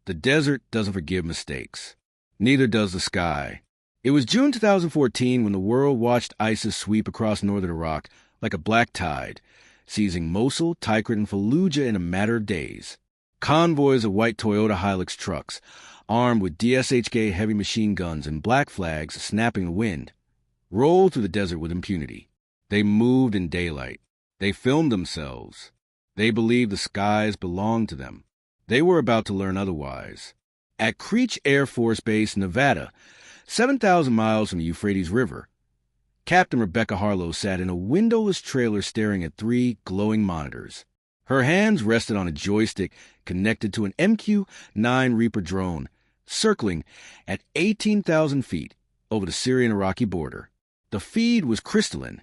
The desert doesn't forgive mistakes. Neither does the sky. It was June 2014 when the world watched ISIS sweep across northern Iraq like a black tide, seizing Mosul, Tikrit, and Fallujah in a matter of days. Convoys of white Toyota Hilux trucks, armed with DShK heavy machine guns and black flags snapping the wind, rolled through the desert with impunity. They moved in daylight. They filmed themselves. They believed the skies belonged to them. They were about to learn otherwise. At Creech Air Force Base, Nevada, 7,000 miles from the Euphrates River, Captain Rebecca Harlow sat in a windowless trailer staring at 3 glowing monitors. Her hands rested on a joystick connected to an MQ-9 Reaper drone, circling at 18,000 feet over the Syrian-Iraqi border. The feed was crystalline.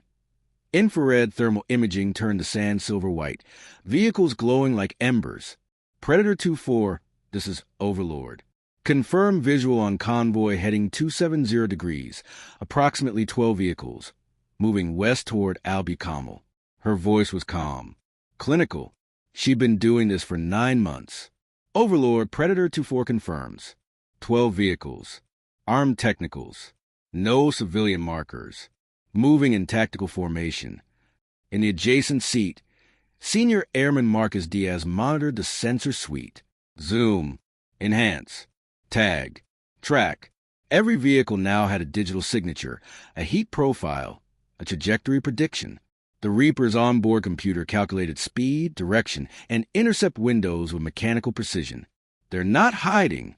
Infrared thermal imaging turned the sand silver white, vehicles glowing like embers. Predator 2-4, this is Overlord. Confirmed visual on convoy heading 270 degrees, approximately 12 vehicles, moving west toward Al-Kamal. Her voice was calm, clinical. She'd been doing this for 9 months. Overlord, Predator 2-4 confirms. 12 vehicles, armed technicals, no civilian markers, moving in tactical formation. In the adjacent seat, Senior Airman Marcus Diaz monitored the sensor suite. Zoom, enhance, tag, track. Every vehicle now had a digital signature, a heat profile, a trajectory prediction. The Reaper's onboard computer calculated speed, direction, and intercept windows with mechanical precision. "They're not hiding,"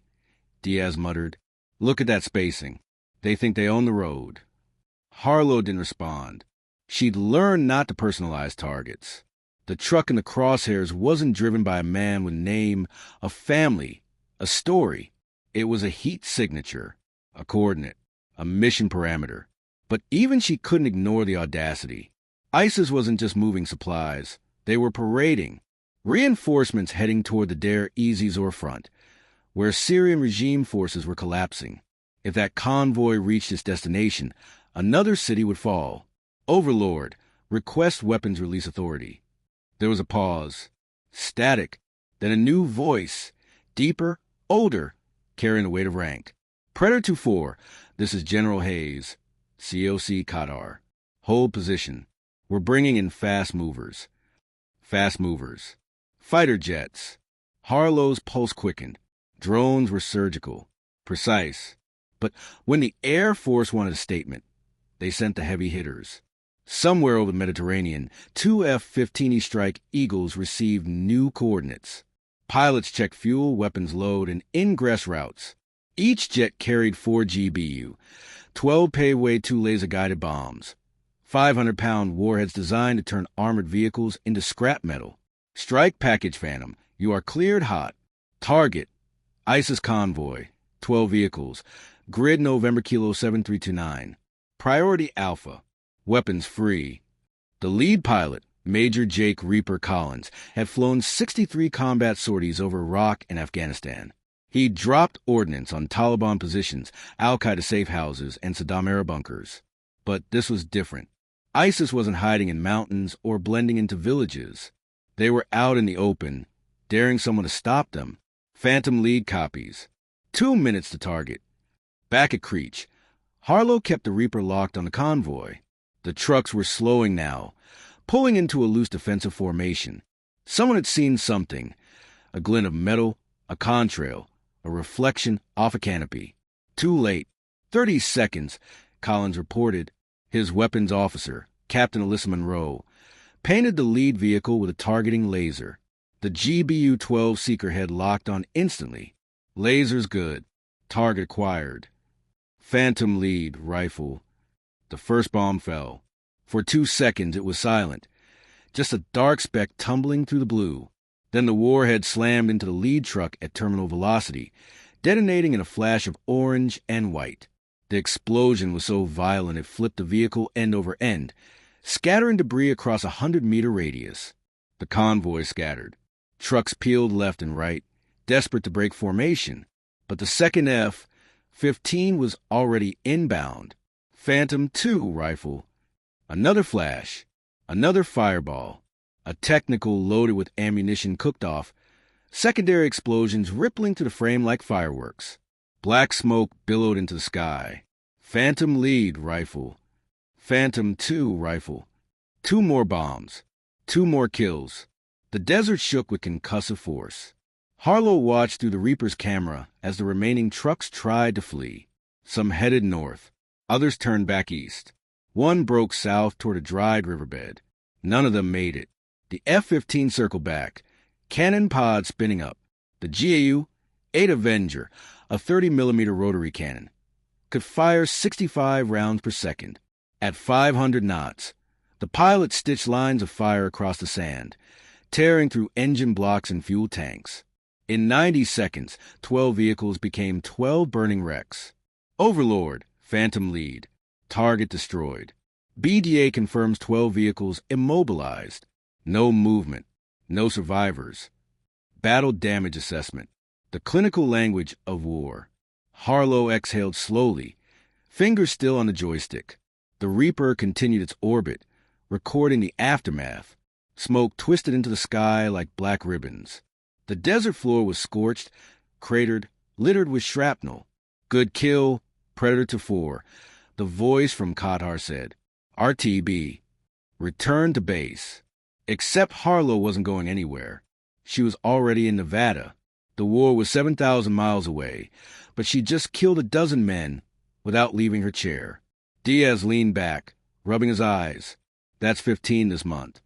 Diaz muttered. "Look at that spacing. They think they own the road." Harlow didn't respond. She'd learned not to personalize targets. The truck in the crosshairs wasn't driven by a man with a name, a family, a story. It was a heat signature, a coordinate, a mission parameter. But even she couldn't ignore the audacity. ISIS wasn't just moving supplies. They were parading. Reinforcements heading toward the Deir ez-Zor front, where Syrian regime forces were collapsing. If that convoy reached its destination, another city would fall. Overlord, request weapons release authority. There was a pause. Static. Then a new voice. Deeper, older, carrying the weight of rank. Predator 2-4, this is General Hayes, COC Qatar. Hold position. We're bringing in fast movers. Fast movers. Fighter jets. Harlow's pulse quickened. Drones were surgical. Precise. But when the Air Force wanted a statement, they sent the heavy hitters. Somewhere over the Mediterranean, 2 F-15E Strike Eagles received new coordinates. Pilots checked fuel, weapons load, and ingress routes. Each jet carried 4 GBU, 12 pay-weight 2 laser-guided bombs, 500-pound warheads designed to turn armored vehicles into scrap metal. Strike package Phantom, you are cleared hot. Target, ISIS convoy, 12 vehicles. Grid November Kilo 7329. Priority Alpha. Weapons free. The lead pilot, Major Jake Reaper Collins, had flown 63 combat sorties over Iraq and Afghanistan. He dropped ordnance on Taliban positions, al-Qaeda safe houses, and Saddam-era bunkers. But this was different. ISIS wasn't hiding in mountains or blending into villages. They were out in the open, daring someone to stop them. Phantom lead copies. 2 minutes to target. Back at Creech, Harlow kept the Reaper locked on the convoy. The trucks were slowing now, pulling into a loose defensive formation. Someone had seen something, a glint of metal, a contrail, a reflection off a canopy. Too late. 30 seconds, Collins reported. His weapons officer, Captain Alyssa Monroe, painted the lead vehicle with a targeting laser. The GBU-12 Seeker head locked on instantly. Laser's good. Target acquired. Phantom lead rifle. The first bomb fell. For 2 seconds it was silent, just a dark speck tumbling through the blue. Then the warhead slammed into the lead truck at terminal velocity, detonating in a flash of orange and white. The explosion was so violent it flipped the vehicle end over end, scattering debris across a 100-meter radius. The convoy scattered. Trucks peeled left and right, desperate to break formation. But the second F-15 was already inbound. Phantom II rifle. Another flash. Another fireball. A technical loaded with ammunition cooked off. secondary explosions rippling through the frame like fireworks. Black smoke billowed into the sky. Phantom lead rifle. Phantom 2 rifle. 2 more bombs. 2 more kills. The desert shook with concussive force. Harlow watched through the Reaper's camera as the remaining trucks tried to flee. Some headed north. Others turned back east. One broke south toward a dried riverbed. None of them made it. The F-15 circled back, cannon pod spinning up. The GAU-8 Avenger, a 30mm rotary cannon, could fire 65 rounds per second. At 500 knots, the pilot stitched lines of fire across the sand, tearing through engine blocks and fuel tanks. In 90 seconds, 12 vehicles became 12 burning wrecks. Overlord, Phantom lead. Target destroyed. BDA confirms 12 vehicles immobilized. No movement. No survivors. Battle damage assessment. The clinical language of war. Harlow exhaled slowly, fingers still on the joystick. The Reaper continued its orbit, recording the aftermath. Smoke twisted into the sky like black ribbons. The desert floor was scorched, cratered, littered with shrapnel. Good kill, Predator to 4. The voice from Qatar said, RTB. Return to base. Except Harlow wasn't going anywhere. She was already in Nevada. The war was 7,000 miles away, but she just killed a dozen men without leaving her chair. Diaz leaned back, rubbing his eyes. That's 15 this month.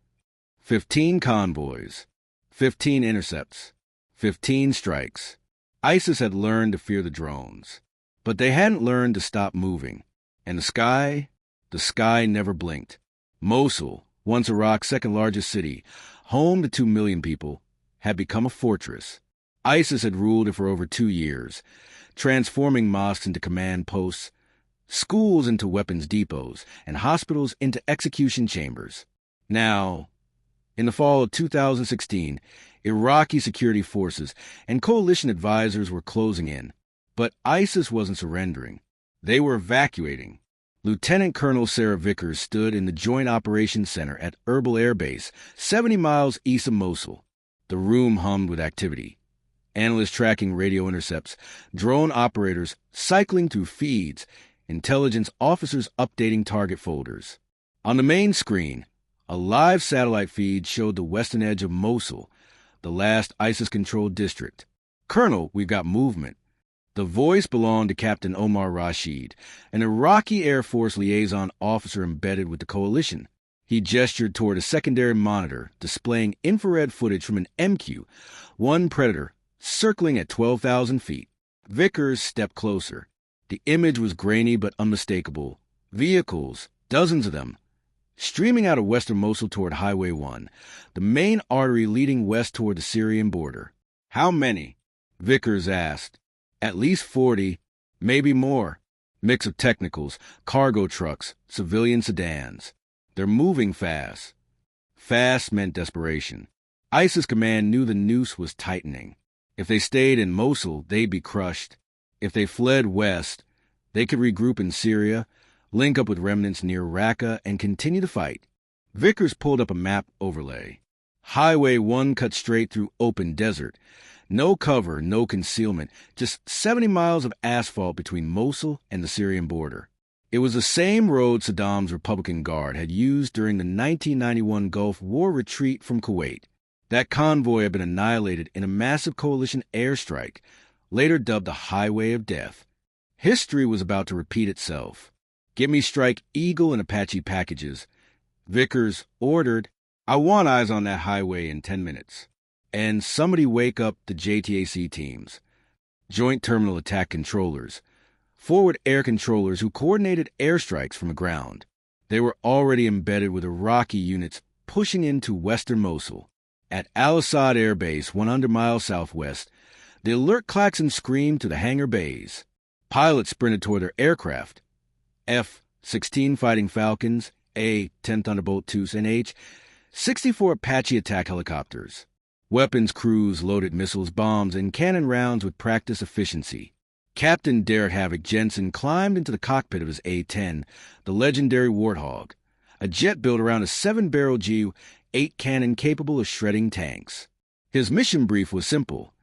15 convoys. 15 intercepts. 15 strikes. ISIS had learned to fear the drones, but they hadn't learned to stop moving. And the sky never blinked. Mosul, once Iraq's second-largest city, home to 2 million people, had become a fortress. ISIS had ruled it for over 2 years, transforming mosques into command posts, schools into weapons depots, and hospitals into execution chambers. Now, in the fall of 2016, Iraqi security forces and coalition advisors were closing in, but ISIS wasn't surrendering. They were evacuating. Lieutenant Colonel Sarah Vickers stood in the Joint Operations Center at Erbil Air Base, 70 miles east of Mosul. The room hummed with activity. Analysts tracking radio intercepts, drone operators cycling through feeds, intelligence officers updating target folders. On the main screen, a live satellite feed showed the western edge of Mosul, the last ISIS-controlled district. Colonel, we've got movement. The voice belonged to Captain Omar Rashid, an Iraqi Air Force liaison officer embedded with the coalition. He gestured toward a secondary monitor displaying infrared footage from an MQ, one Predator, circling at 12,000 feet. Vickers stepped closer. The image was grainy but unmistakable. Vehicles, dozens of them, streaming out of western Mosul toward Highway 1, the main artery leading west toward the Syrian border. How many? Vickers asked. At least 40, maybe more. Mix of technicals, cargo trucks, civilian sedans. They're moving fast. Fast meant desperation. ISIS command knew the noose was tightening. If they stayed in Mosul, they'd be crushed. If they fled west, they could regroup in Syria, link up with remnants near Raqqa, and continue to fight. Vickers pulled up a map overlay. Highway 1 cut straight through open desert. No cover, no concealment, just 70 miles of asphalt between Mosul and the Syrian border. It was the same road Saddam's Republican Guard had used during the 1991 Gulf War retreat from Kuwait. That convoy had been annihilated in a massive coalition airstrike, later dubbed the Highway of Death. History was about to repeat itself. Get me Strike Eagle and Apache packages. Vickers ordered, I want eyes on that highway in 10 minutes. And somebody wake up the JTAC teams, Joint Terminal Attack Controllers, forward air controllers who coordinated airstrikes from the ground. They were already embedded with Iraqi units pushing into western Mosul. At Al-Assad Air Base, 100 miles southwest, the alert klaxon screamed to the hangar bays. Pilots sprinted toward their aircraft. F-16 Fighting Falcons, A-10 Thunderbolt IIs, and H-64 Apache attack helicopters. Weapons crews loaded missiles, bombs, and cannon rounds with practice efficiency. Captain Derek Havoc Jensen climbed into the cockpit of his A-10, the legendary Warthog, a jet built around a 7-barrel G8 cannon capable of shredding tanks. His mission brief was simple: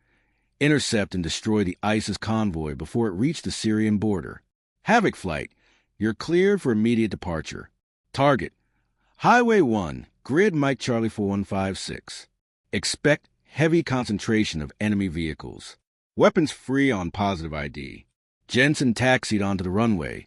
intercept and destroy the ISIS convoy before it reached the Syrian border. Havoc flight, you're cleared for immediate departure. Target: Highway 1, grid Mike Charlie 4156. Expect heavy concentration of enemy vehicles. Weapons free on positive ID. Jensen taxied onto the runway,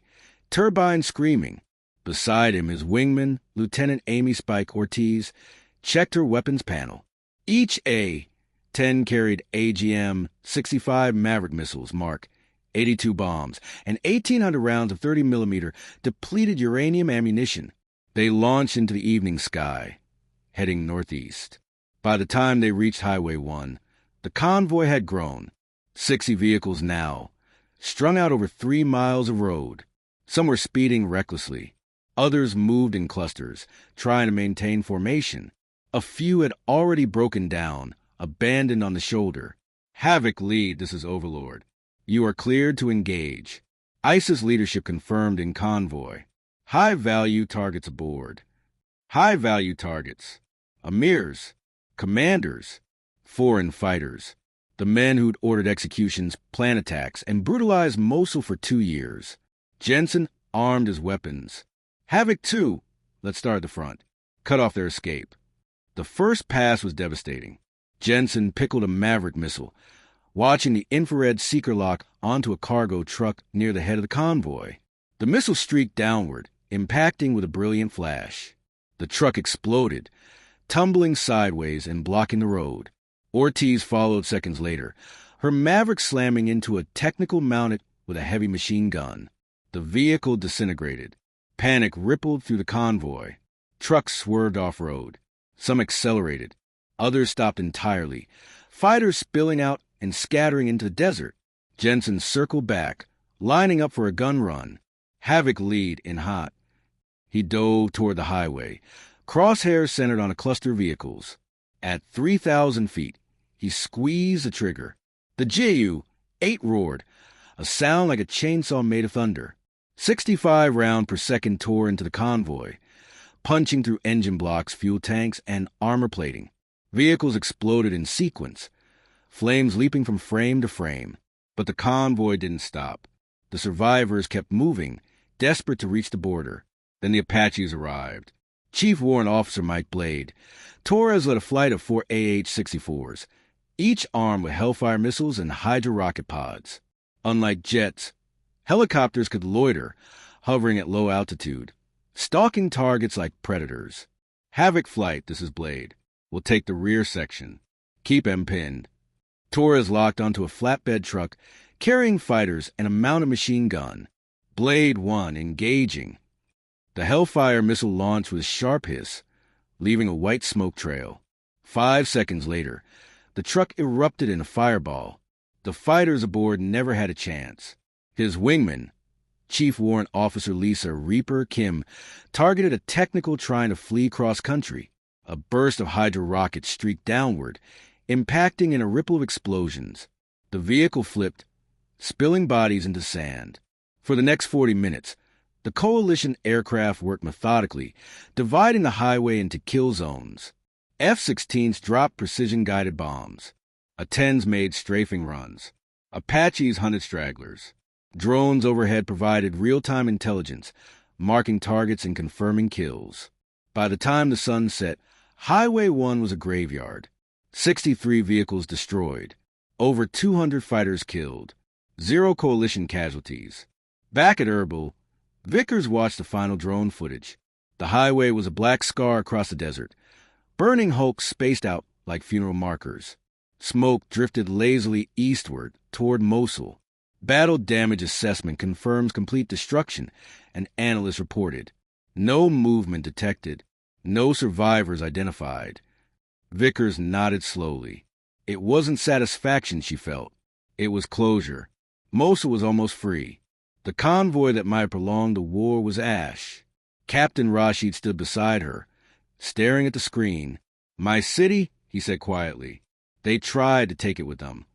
turbine screaming. Beside him, his wingman, Lieutenant Amy Spike Ortiz, checked her weapons panel. Each A-10 carried AGM-65 Maverick missiles, Mark 82 bombs, and 1,800 rounds of 30mm depleted uranium ammunition. They launched into the evening sky, heading northeast. By the time they reached Highway 1, the convoy had grown. 60 vehicles now, strung out over 3 miles of road. Some were speeding recklessly. Others moved in clusters, trying to maintain formation. A few had already broken down, abandoned on the shoulder. Havoc lead, this is Overlord. You are cleared to engage. ISIS leadership confirmed in convoy. High-value targets aboard. High-value targets: emirs, commanders, foreign fighters, the men who'd ordered executions, plan attacks, and brutalized Mosul for 2 years. Jensen armed his weapons. Havoc 2, let's start at the front, cut off their escape. The first pass was devastating. Jensen pickled a Maverick missile, watching the infrared seeker lock onto a cargo truck near the head of the convoy. The missile streaked downward, impacting with a brilliant flash. The truck exploded, tumbling sideways and blocking the road. Ortiz followed seconds later, her Maverick slamming into a technical mounted with a heavy machine gun. The vehicle disintegrated. Panic rippled through the convoy. Trucks swerved off-road. Some accelerated. Others stopped entirely, fighters spilling out and scattering into the desert. Jensen circled back, lining up for a gun run. Havoc lead in hot. He dove toward the highway, crosshairs centered on a cluster of vehicles. At 3,000 feet, he squeezed the trigger. The Ju-8 roared, a sound like a chainsaw made of thunder. 65 rounds per second tore into the convoy, punching through engine blocks, fuel tanks, and armor plating. Vehicles exploded in sequence, flames leaping from frame to frame. But the convoy didn't stop. The survivors kept moving, desperate to reach the border. Then the Apaches arrived. Chief Warrant Officer Mike Blade. Torres led a flight of 4 AH-64s, each armed with Hellfire missiles and Hydra rocket pods. Unlike jets, helicopters could loiter, hovering at low altitude, stalking targets like predators. Havoc flight, this is Blade, will take the rear section. Keep them pinned. Torres locked onto a flatbed truck, carrying fighters and a mounted machine gun. Blade 1 engaging. The Hellfire missile launched with a sharp hiss, leaving a white smoke trail. 5 seconds later, the truck erupted in a fireball. The fighters aboard never had a chance. His wingman, Chief Warrant Officer Lisa Reaper Kim, targeted a technical trying to flee cross-country. A burst of Hydra rockets streaked downward, impacting in a ripple of explosions. The vehicle flipped, spilling bodies into sand. For the next 40 minutes, the coalition aircraft worked methodically, dividing the highway into kill zones. F-16s dropped precision-guided bombs. A-10s made strafing runs. Apaches hunted stragglers. Drones overhead provided real-time intelligence, marking targets and confirming kills. By the time the sun set, Highway 1 was a graveyard. 63 vehicles destroyed. Over 200 fighters killed. 0 coalition casualties. Back at Erbil, Vickers watched the final drone footage. The highway was a black scar across the desert. Burning hulks spaced out like funeral markers. Smoke drifted lazily eastward toward Mosul. Battle damage assessment confirms complete destruction, and analysts reported. No movement detected. No survivors identified. Vickers nodded slowly. It wasn't satisfaction she felt. It was closure. Mosul was almost free. The convoy that might prolong the war was ash. Captain Rashid stood beside her, staring at the screen. "My city," he said quietly. "They tried to take it with them."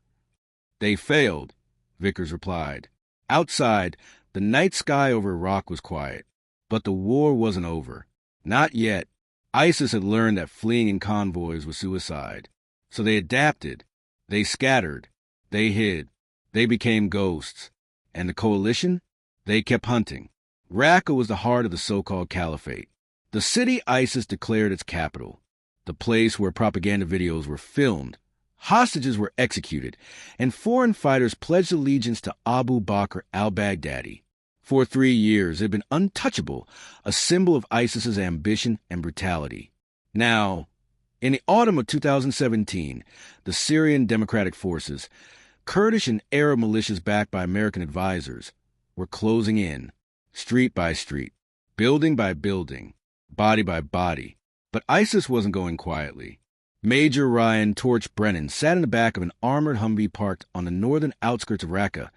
"They failed," Vickers replied. Outside, the night sky over Iraq was quiet. But the war wasn't over. Not yet. ISIS had learned that fleeing in convoys was suicide. So they adapted, they scattered, they hid, they became ghosts. And the coalition? They kept hunting. Raqqa was the heart of the so-called caliphate. The city ISIS declared its capital, the place where propaganda videos were filmed, hostages were executed, and foreign fighters pledged allegiance to Abu Bakr al-Baghdadi. For 3 years, it had been untouchable, a symbol of ISIS's ambition and brutality. Now, in the autumn of 2017, the Syrian Democratic Forces, Kurdish and Arab militias backed by American advisors, were closing in, street by street, building by building, body by body. But ISIS wasn't going quietly. Major Ryan Torch Brennan sat in the back of an armored Humvee parked on the northern outskirts of Raqqa,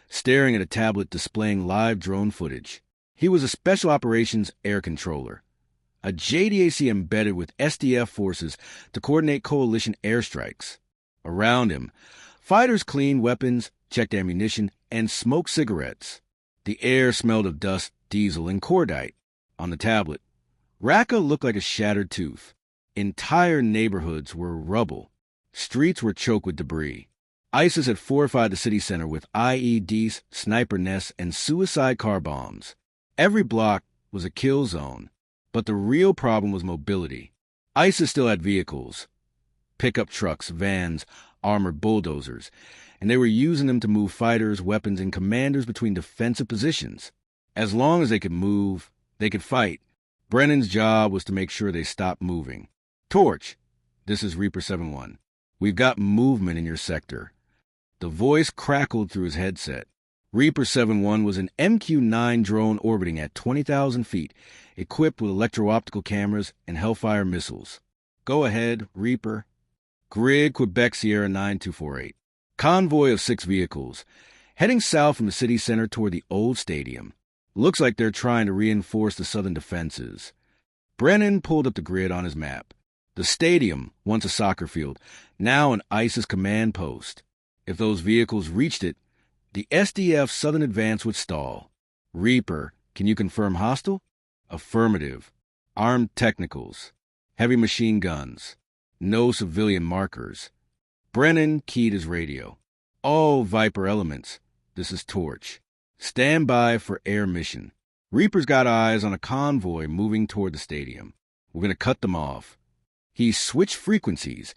staring at a tablet displaying live drone footage. He was a Special Operations Air Controller, a JDAC embedded with SDF forces to coordinate coalition airstrikes. Around him, fighters cleaned weapons, checked ammunition, and smoked cigarettes. The air smelled of dust, diesel, and cordite. On the tablet, Raqqa looked like a shattered tooth. Entire neighborhoods were rubble. Streets were choked with debris. ISIS had fortified the city center with IEDs, sniper nests, and suicide car bombs. Every block was a kill zone. But the real problem was mobility. ISIS still had vehicles, pickup trucks, vans, armored bulldozers, and they were using them to move fighters, weapons, and commanders between defensive positions. As long as they could move, they could fight. Brennan's job was to make sure they stopped moving. Torch, this is Reaper 7-1. We've got movement in your sector. The voice crackled through his headset. Reaper 7-1 was an MQ-9 drone orbiting at 20,000 feet, equipped with electro-optical cameras and Hellfire missiles. Go ahead, Reaper. Grid Quebec Sierra 9248. Convoy of 6 vehicles, heading south from the city center toward the old stadium. Looks like they're trying to reinforce the southern defenses. Brennan pulled up the grid on his map. The stadium, once a soccer field, now an ISIS command post. If those vehicles reached it, the SDF southern advance would stall. Reaper, can you confirm hostile? Affirmative. Armed technicals. Heavy machine guns. No civilian markers. Brennan keyed his radio. All Viper elements. This is Torch. Stand by for air mission. Reaper's got eyes on a convoy moving toward the stadium. We're going to cut them off. He switched frequencies,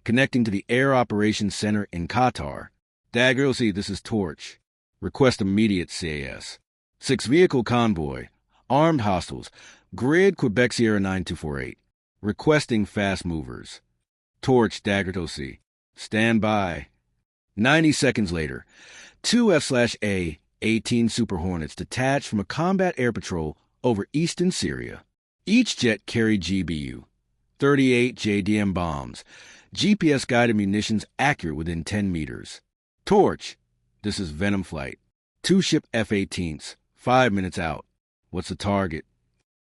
connecting to the Air Operations Center in Qatar. Dagger OC, this is Torch. Request immediate CAS. 6-vehicle convoy. Armed hostiles. Grid Quebec Sierra 9248. Requesting fast movers. Torch, Dagger OC. Stand by. 90 seconds later, 2 F/A 18 Super Hornets detached from a combat air patrol over eastern Syria. Each jet carried GBU, 38 JDM bombs, GPS-guided munitions accurate within 10 meters. Torch, this is Venom Flight. 2-ship F-18s, 5 minutes out. What's the target?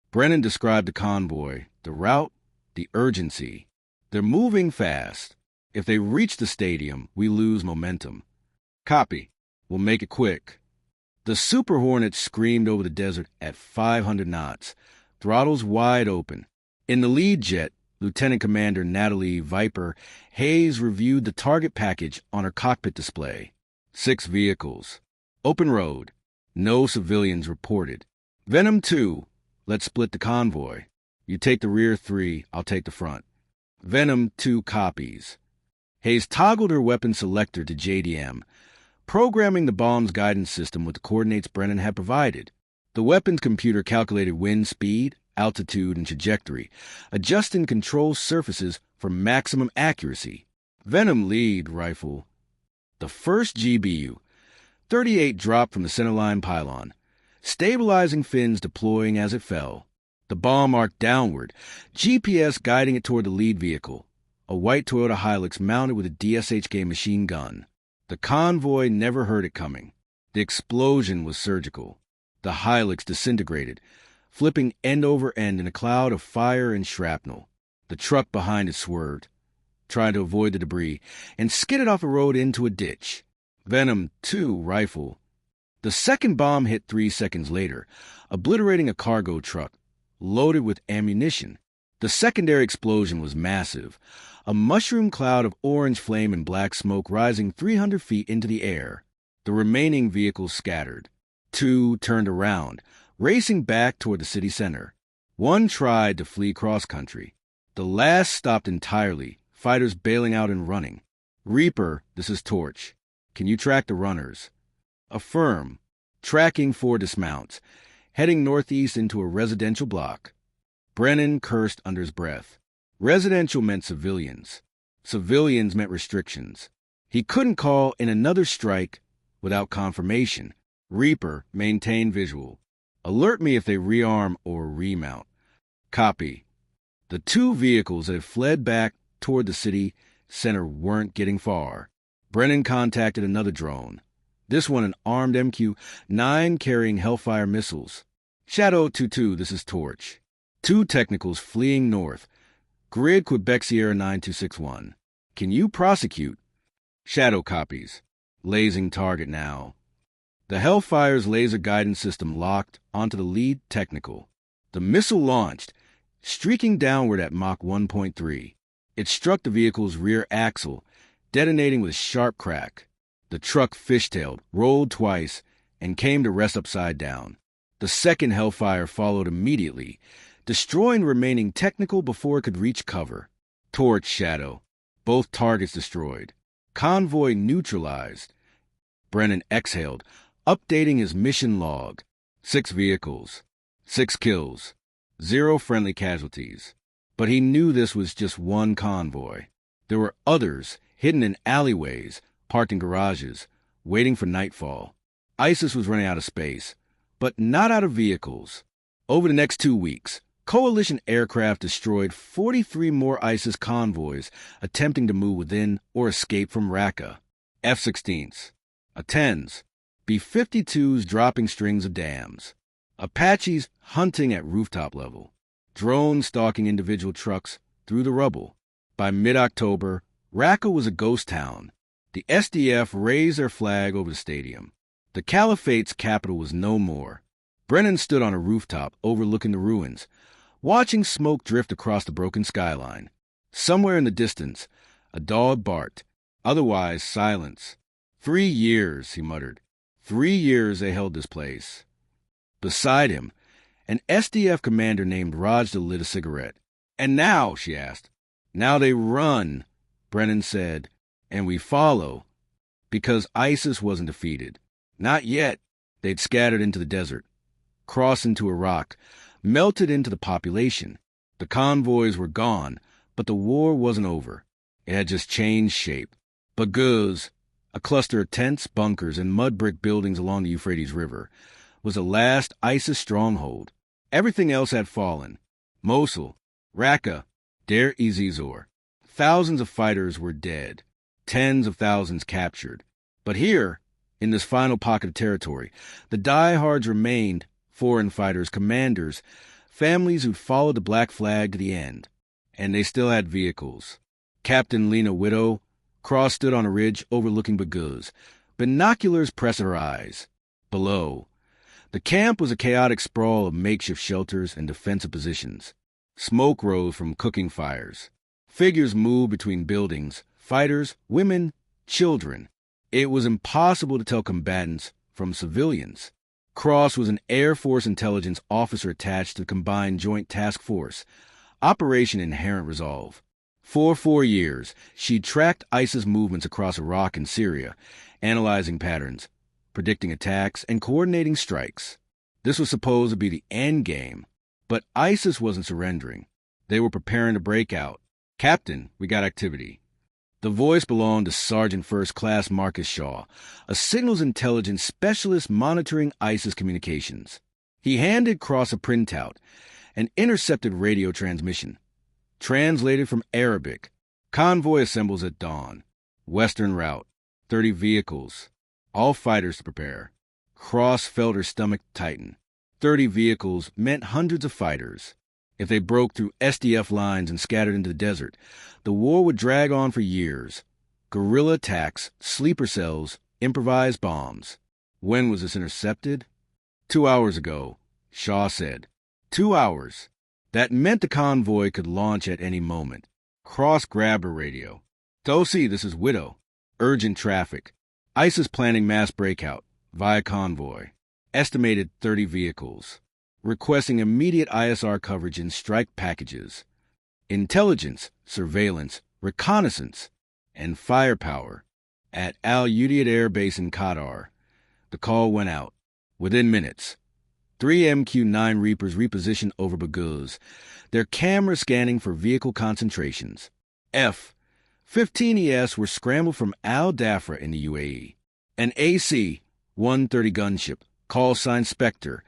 Brennan described the convoy, the route, the urgency. They're moving fast. If they reach the stadium, we lose momentum. Copy. We'll make it quick. The Super Hornet screamed over the desert at 500 knots, throttles wide open. In the lead jet, Lieutenant Commander Natalie Viper Hayes reviewed the target package on her cockpit display. 6 vehicles. Open road. No civilians reported. Venom 2. Let's split the convoy. You take the rear 3, I'll take the front. Venom 2 copies. Hayes toggled her weapon selector to JDM, programming the bomb's guidance system with the coordinates Brennan had provided. The weapons computer calculated wind speed, altitude, and trajectory, adjusting control surfaces for maximum accuracy. Venom lead rifle. The first GBU, 38 dropped from the centerline pylon, stabilizing fins deploying as it fell. The bomb arced downward, GPS guiding it toward the lead vehicle, a white Toyota Hilux mounted with a DShK machine gun. The convoy never heard it coming. The explosion was surgical. The Hilux disintegrated, flipping end over end in a cloud of fire and shrapnel. The truck behind it swerved, trying to avoid the debris, and skidded off the road into a ditch. Venom 2 rifle. The second bomb hit 3 seconds later, obliterating a cargo truck, loaded with ammunition. The secondary explosion was massive, a mushroom cloud of orange flame and black smoke rising 300 feet into the air. The remaining vehicles scattered. 2 turned around, racing back toward the city center. 1 tried to flee cross-country. The last stopped entirely, fighters bailing out and running. Reaper, this is Torch. Can you track the runners? Affirm. Tracking 4 dismounts, heading northeast into a residential block. Brennan cursed under his breath. Residential meant civilians. Civilians meant restrictions. He couldn't call in another strike without confirmation. Reaper, maintain visual. Alert me if they rearm or remount. Copy. The 2 vehicles that had fled back toward the city center weren't getting far. Brennan contacted another drone. This one an armed MQ-9 carrying Hellfire missiles. Shadow 2-2, this is Torch. 2 technicals fleeing north. Grid Quebec Sierra 9261. Can you prosecute? Shadow copies. Lasing target now. The Hellfire's laser guidance system locked onto the lead technical. The missile launched, streaking downward at Mach 1.3. It struck the vehicle's rear axle, detonating with a sharp crack. The truck fishtailed, rolled twice, and came to rest upside down. The second Hellfire followed immediately, destroying the remaining technical before it could reach cover. Torch, Shadow. Both targets destroyed. Convoy neutralized. Brennan exhaled, updating his mission log. 6 vehicles. 6 kills. 0 friendly casualties. But he knew this was just one convoy. There were others, hidden in alleyways, parked in garages, waiting for nightfall. ISIS was running out of space, but not out of vehicles. Over the next 2 weeks, coalition aircraft destroyed 43 more ISIS convoys attempting to move within or escape from Raqqa. F-16s, A-10s, B-52s dropping strings of dams, Apaches hunting at rooftop level, drones stalking individual trucks through the rubble. By mid-October, Raqqa was a ghost town. The SDF raised their flag over the stadium. The Caliphate's capital was no more. Brennan stood on a rooftop overlooking the ruins, watching smoke drift across the broken skyline. Somewhere in the distance, a dog barked. Otherwise, silence. 3 years, he muttered. 3 years they held this place. Beside him, an SDF commander named Rajda lit a cigarette. And now, she asked. Now they run, Brennan said, and we follow. Because ISIS wasn't defeated. Not yet. They'd scattered into the desert, crossed into Iraq, melted into the population. The convoys were gone, but the war wasn't over. It had just changed shape. Baghouz, a cluster of tents, bunkers, and mud brick buildings along the Euphrates River, was the last ISIS stronghold. Everything else had fallen. Mosul, Raqqa, Deir ez-Zor. Thousands of fighters were dead. Tens of thousands captured. But here, in this final pocket of territory, the diehards remained, foreign fighters, commanders, families who'd followed the black flag to the end. And they still had vehicles. Captain Lena Widow stood on a ridge overlooking Baghouz. Binoculars pressed her eyes. Below, the camp was a chaotic sprawl of makeshift shelters and defensive positions. Smoke rose from cooking fires. Figures moved between buildings, fighters, women, children. It was impossible to tell combatants from civilians. Cross was an Air Force intelligence officer attached to the Combined Joint Task Force, Operation Inherent Resolve. For 4 years, she tracked ISIS movements across Iraq and Syria, analyzing patterns, predicting attacks, and coordinating strikes. This was supposed to be the end game, but ISIS wasn't surrendering. They were preparing to break out. Captain, we got activity. The voice belonged to Sergeant First Class Marcus Shaw, a signals intelligence specialist monitoring ISIS communications. He handed Cross a printout, an intercepted radio transmission. Translated from Arabic. Convoy assembles at dawn. Western route. 30 vehicles. All fighters to prepare. Cross felt her stomach tighten. 30 vehicles meant hundreds of fighters. If they broke through SDF lines and scattered into the desert, the war would drag on for years. Guerrilla attacks, sleeper cells, improvised bombs. When was this intercepted? 2 hours ago, Shaw said. 2 hours. That meant the convoy could launch at any moment. Cross grabbed her radio. Tosi, this is Widow. Urgent traffic. ISIS planning mass breakout via convoy. Estimated 30 vehicles. Requesting immediate ISR coverage in strike packages. Intelligence, surveillance, reconnaissance, and firepower at Al Udeid Air Base in Qatar. The call went out. Within minutes, 3 MQ-9 Reapers repositioned over Baghouz, their cameras scanning for vehicle concentrations. F-15ES were scrambled from Al Dhafra in the UAE. An AC-130 gunship, call sign Spectre,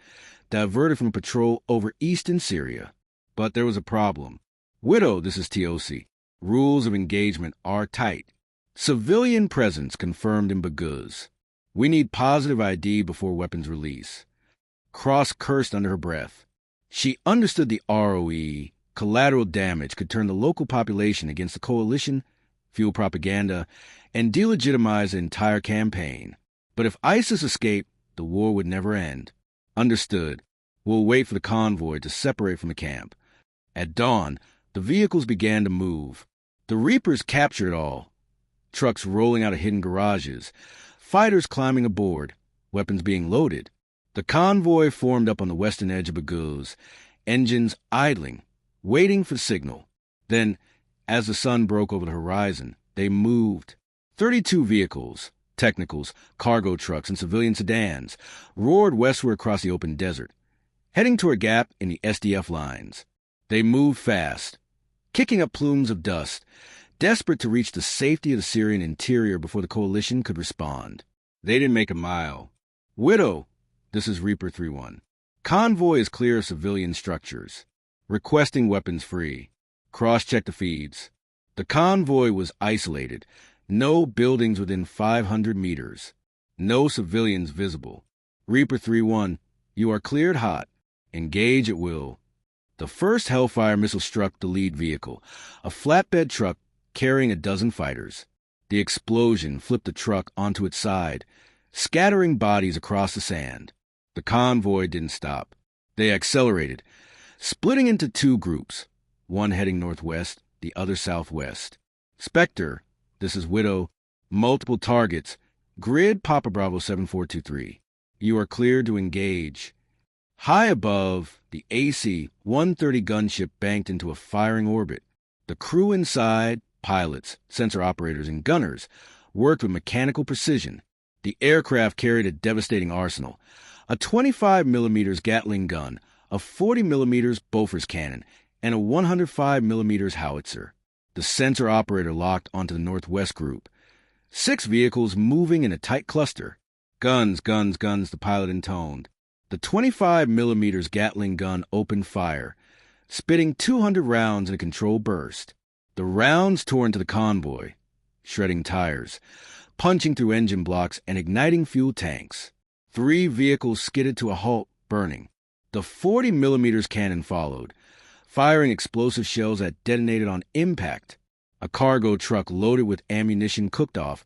diverted from patrol over eastern Syria. But there was a problem. Widow, this is TOC. Rules of engagement are tight. Civilian presence confirmed in Baghouz. We need positive ID before weapons release. Cross cursed under her breath. She understood the ROE, collateral damage, could turn the local population against the coalition, fuel propaganda, and delegitimize the entire campaign. But if ISIS escaped, the war would never end. Understood. We'll wait for the convoy to separate from the camp. At dawn, the vehicles began to move. The Reapers captured it all. Trucks rolling out of hidden garages, fighters climbing aboard, weapons being loaded. The convoy formed up on the western edge of Baghouz, engines idling, waiting for signal. Then, as the sun broke over the horizon, they moved. 32 vehicles, technicals, cargo trucks, and civilian sedans roared westward across the open desert, heading to a gap in the SDF lines. They moved fast, kicking up plumes of dust, desperate to reach the safety of the Syrian interior before the coalition could respond. They didn't make a mile. Widow, this is Reaper 3-1. Convoy is clear of civilian structures. Requesting weapons free. Cross-check the feeds. The convoy was isolated. No buildings within 500 meters. No civilians visible. Reaper 3-1, you are cleared hot. Engage at will. The first Hellfire missile struck the lead vehicle, a flatbed truck carrying a dozen fighters. The explosion flipped the truck onto its side, scattering bodies across the sand. The convoy didn't stop. They accelerated, splitting into two groups, one heading northwest, the other southwest. Spectre, this is Widow, multiple targets, grid Papa Bravo 7423. You are cleared to engage. High above, the AC-130 gunship banked into a firing orbit. The crew inside, pilots, sensor operators, and gunners, worked with mechanical precision. The aircraft carried a devastating arsenal, a 25mm Gatling gun, a 40mm Bofors cannon, and a 105mm howitzer. The sensor operator locked onto the northwest group. 6 vehicles moving in a tight cluster. Guns, guns, guns, the pilot intoned. The 25mm Gatling gun opened fire, spitting 200 rounds in a controlled burst. The rounds tore into the convoy, shredding tires, punching through engine blocks, and igniting fuel tanks. 3 vehicles skidded to a halt, burning. The 40mm cannon followed, firing explosive shells that detonated on impact. A cargo truck loaded with ammunition cooked off,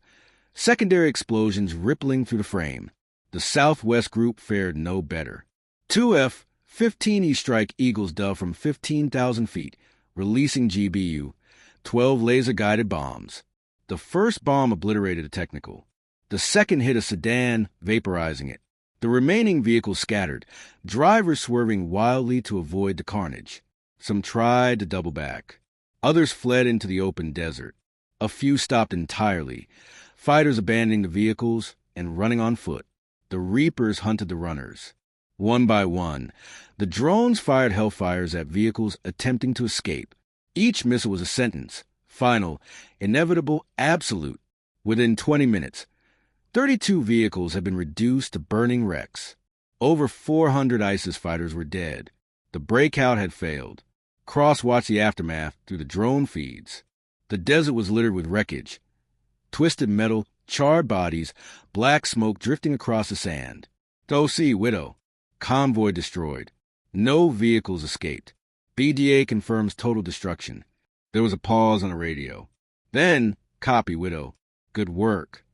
secondary explosions rippling through the frame. The southwest group fared no better. 2 F-15E Strike Eagles dove from 15,000 feet, releasing GBU, 12 laser-guided bombs. The first bomb obliterated a technical. The second hit a sedan, vaporizing it. The remaining vehicles scattered, drivers swerving wildly to avoid the carnage. Some tried to double back. Others fled into the open desert. A few stopped entirely, fighters abandoning the vehicles and running on foot. The Reapers hunted the runners. One by one, the drones fired hellfires at vehicles attempting to escape. Each missile was a sentence, final, inevitable, absolute. Within 20 minutes, 32 vehicles had been reduced to burning wrecks. Over 400 ISIS fighters were dead. The breakout had failed. Cross watched the aftermath through the drone feeds. The desert was littered with wreckage. Twisted metal, charred bodies, black smoke drifting across the sand. Tosi, Widow. Convoy destroyed. No vehicles escaped. BDA confirms total destruction. There was a pause on the radio. Then, copy, Widow. Good work.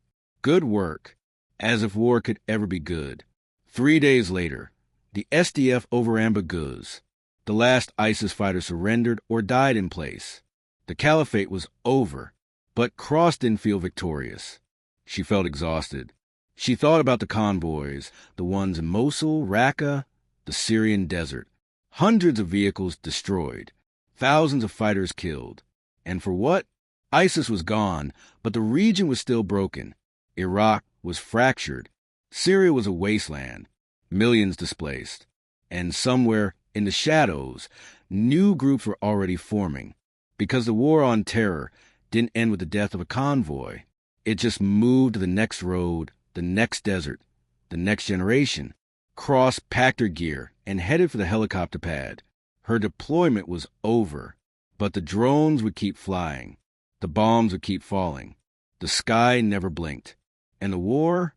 Good work. As if war could ever be good. 3 days later, the SDF overran Baghouz. The last ISIS fighter surrendered or died in place. The caliphate was over, but Cross didn't feel victorious. She felt exhausted. She thought about the convoys, the ones in Mosul, Raqqa, the Syrian desert. Hundreds of vehicles destroyed, thousands of fighters killed. And for what? ISIS was gone, but the region was still broken. Iraq was fractured. Syria was a wasteland, millions displaced. And somewhere in the shadows, new groups were already forming. Because the war on terror didn't end with the death of a convoy. It just moved to the next road, the next desert, the next generation. Cross packed her gear and headed for the helicopter pad. Her deployment was over, but the drones would keep flying. The bombs would keep falling. The sky never blinked. And the war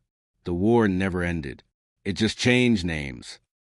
never ended. It just changed names.